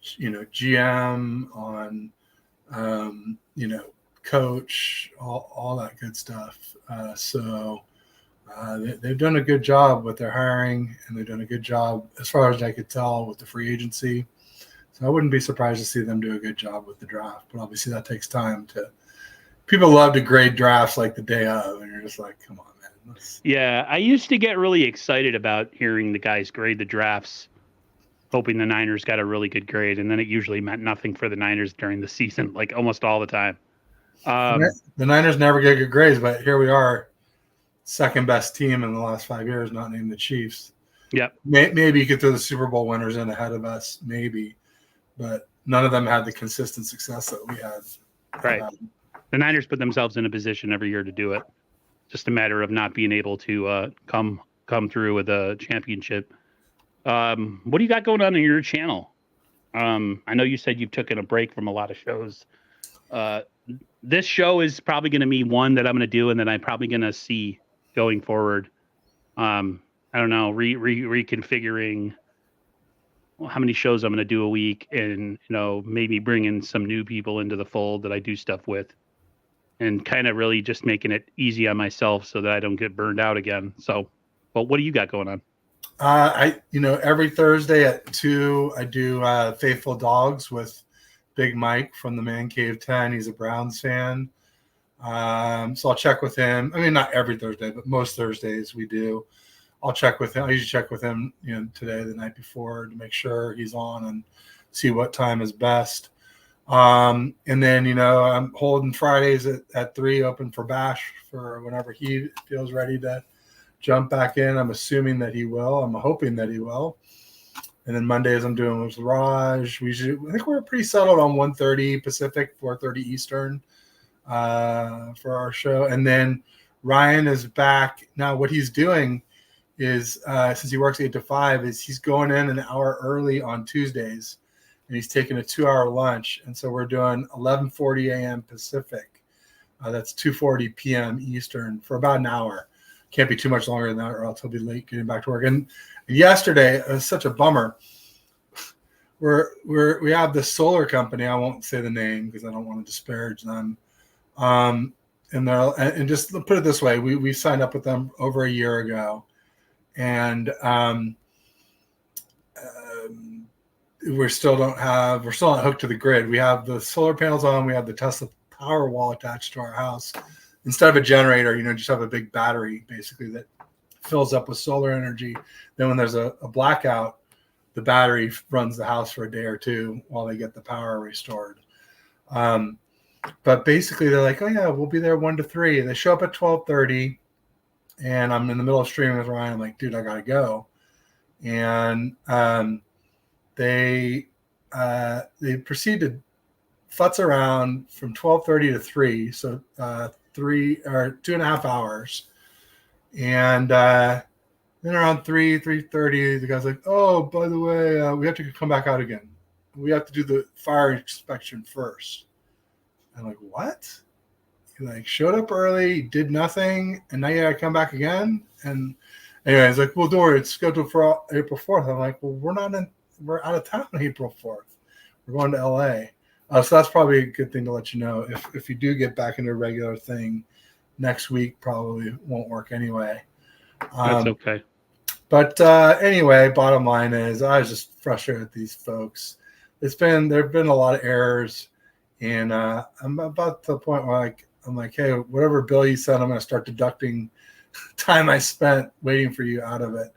GM, on, coach, all that good stuff. They've done a good job with their hiring, and they've done a good job, as far as I could tell, with the free agency. So I wouldn't be surprised to see them do a good job with the draft. But obviously that takes time to – people love to grade drafts like the day of, and you're just like, come on, man. Yeah, I used to get really excited about hearing the guys grade the drafts, hoping the Niners got a really good grade, and then it usually meant nothing for the Niners during the season, like almost all the time. The Niners never get good grades, but here we are, second best team in the last 5 years, not named the Chiefs. Yep. Maybe you could throw the Super Bowl winners in ahead of us, maybe, but none of them had the consistent success that we had. Right. The Niners put themselves in a position every year to do it. Just a matter of not being able to come through with a championship. What do you got going on in your channel? I know you said you've taken a break from a lot of shows. This show is probably going to be one that I'm going to do, and then I'm probably going to see going forward. I don't know, reconfiguring how many shows I'm going to do a week, and maybe bringing some new people into the fold that I do stuff with, and kind of really just making it easy on myself so that I don't get burned out again. So, but what do you got going on? Every Thursday at 2, I do Faithful Dogs with Big Mike from the Man Cave 10. He's a Browns fan. So I'll check with him. I mean, not every Thursday, but most Thursdays we do. I'll check with him. I usually check with him, today, the night before, to make sure he's on and see what time is best. And then, I'm holding Fridays at 3 open for Bash for whenever he feels ready to jump back in. I'm assuming that he will. I'm hoping that he will. And then Mondays I'm doing with Raj. I think we're pretty settled on 1:30 Pacific, 4:30 Eastern for our show. And then Ryan is back. Now what he's doing is, since he works 8 to 5, is he's going in an hour early on Tuesdays, and he's taking a 2-hour lunch. And so we're doing 11:40 a.m. Pacific. That's 2:40 p.m. Eastern for about an hour. Can't be too much longer than that, or else he'll be late getting back to work. And yesterday, it was such a bummer. We have this solar company. I won't say the name because I don't want to disparage them. And just put it this way, we signed up with them over a year ago, and we're still not hooked to the grid. We have the solar panels on. We have the Tesla power wall attached to our house. Instead of a generator, just have a big battery basically that fills up with solar energy. Then when there's a blackout, the battery runs the house for a day or two while they get the power restored. But basically they're like, oh yeah, we'll be there 1 to 3. They show up at 12:30, and I'm in the middle of streaming with Ryan. I'm like, dude, I gotta go. And they proceed to futz around from 12:30 to 3, so 2.5 hours. And then around 3:30, the guy's like, oh, by the way, we have to come back out again. We have to do the fire inspection first. I'm like, what? He showed up early, did nothing, and now you gotta come back again? And anyway, he's like, well, don't worry, it's scheduled for April 4th. I'm like, well, we're out of town April 4th. We're going to LA. So that's probably a good thing to let you know. If you do get back into a regular thing, next week probably won't work anyway. That's okay. But anyway, bottom line is I was just frustrated with these folks. There have been a lot of errors, and I'm about to the point where I'm like, hey, whatever bill you sent, I'm going to start deducting time I spent waiting for you out of it,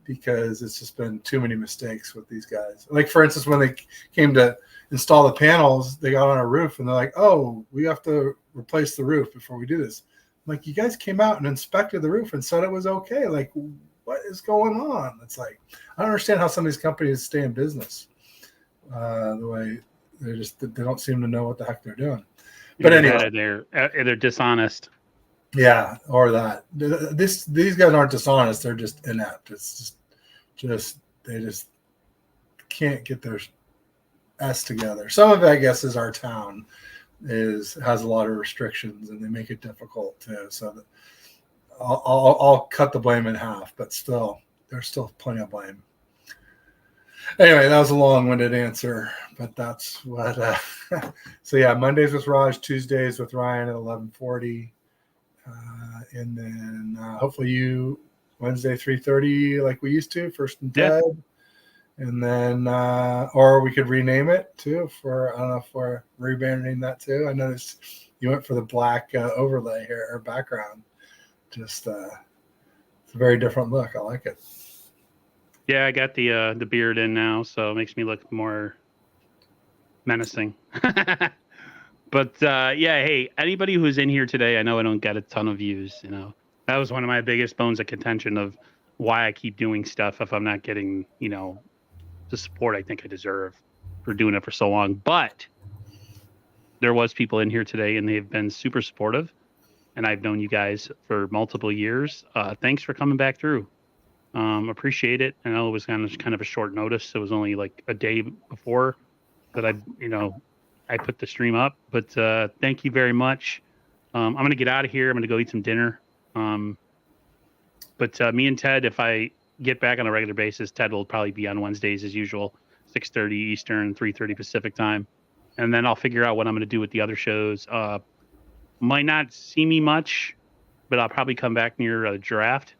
because it's just been too many mistakes with these guys. Like, for instance, when they came to install the panels, they got on a roof and they're like, oh, we have to replace the roof before we do this. I'm like, you guys came out and inspected the roof and said it was okay. Like, what is going on? It's like, I don't understand how some of these companies stay in business. The way they don't seem to know what the heck they're doing. But anyway, they're dishonest. Yeah, or that. These guys aren't dishonest. They're just inept. It's just they just can't get their S together. Some of it, I guess, is our town has a lot of restrictions, and they make it difficult too. So that I'll cut the blame in half, but still, there's still plenty of blame. Anyway, that was a long-winded answer, but that's what. So yeah, Mondays with Raj, Tuesdays with Ryan at 11:40, and then hopefully you Wednesday 3:30 like we used to, First and Ted. Yeah. And then, or we could rename it too. I don't know if we're rebranding that too. I noticed you went for the black overlay here or background. Just it's a very different look. I like it. Yeah, I got the beard in now, so it makes me look more menacing. But yeah, hey, anybody who's in here today, I know I don't get a ton of views. That was one of my biggest bones of contention of why I keep doing stuff if I'm not getting, the support I think I deserve for doing it for so long. But there was people in here today, and they've been super supportive, and I've known you guys for multiple years. Thanks for coming back through. Appreciate it. I know it was kind of a short notice. It was only like a day before that I put the stream up, but thank you very much. I'm going to get out of here. I'm going to go eat some dinner. But me and Ted, if I get back on a regular basis, Ted will probably be on Wednesdays as usual, 6:30 Eastern, 3:30 Pacific time. And then I'll figure out what I'm going to do with the other shows. Might not see me much, but I'll probably come back near a draft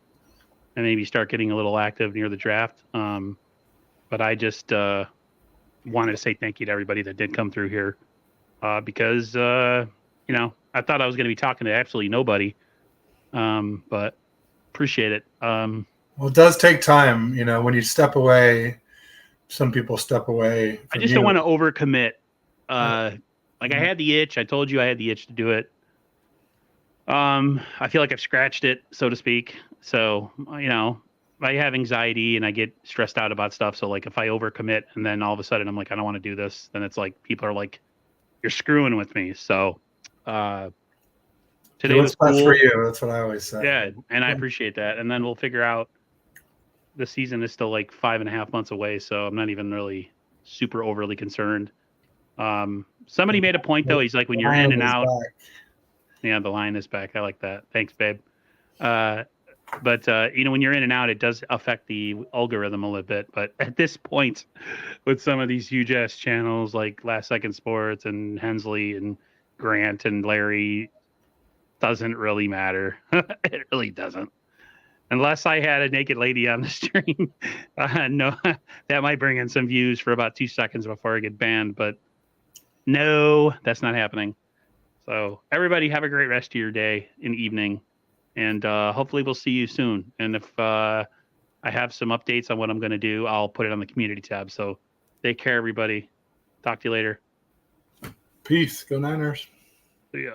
and maybe start getting a little active near the draft. But I just, wanted to say thank you to everybody that did come through here, because I thought I was going to be talking to absolutely nobody, but appreciate it. Well, it does take time, when you step away. Some people step away. I just don't want to overcommit. Like I had the itch. I told you I had the itch to do it. I feel like I've scratched it, so to speak. So, I have anxiety and I get stressed out about stuff. So like if I overcommit and then all of a sudden I'm like, I don't want to do this, then it's like people are like, you're screwing with me. So today was cool. For you. That's what I always say. Yeah, and I appreciate that. And then we'll figure out. The season is still like 5.5 months away, so I'm not even really super overly concerned. Somebody made a point though. He's like, when you're in and out. Yeah, the line is back. I like that. Thanks, babe. But when you're in and out, it does affect the algorithm a little bit. But at this point, with some of these huge ass channels like Last Second Sports and Hensley and Grant and Larry, doesn't really matter. It really doesn't. Unless I had a naked lady on the stream, no, that might bring in some views for about 2 seconds before I get banned. But no, that's not happening. So everybody have a great rest of your day and evening. And hopefully we'll see you soon. And if I have some updates on what I'm going to do, I'll put it on the community tab. So take care, everybody. Talk to you later. Peace. Go Niners. See ya.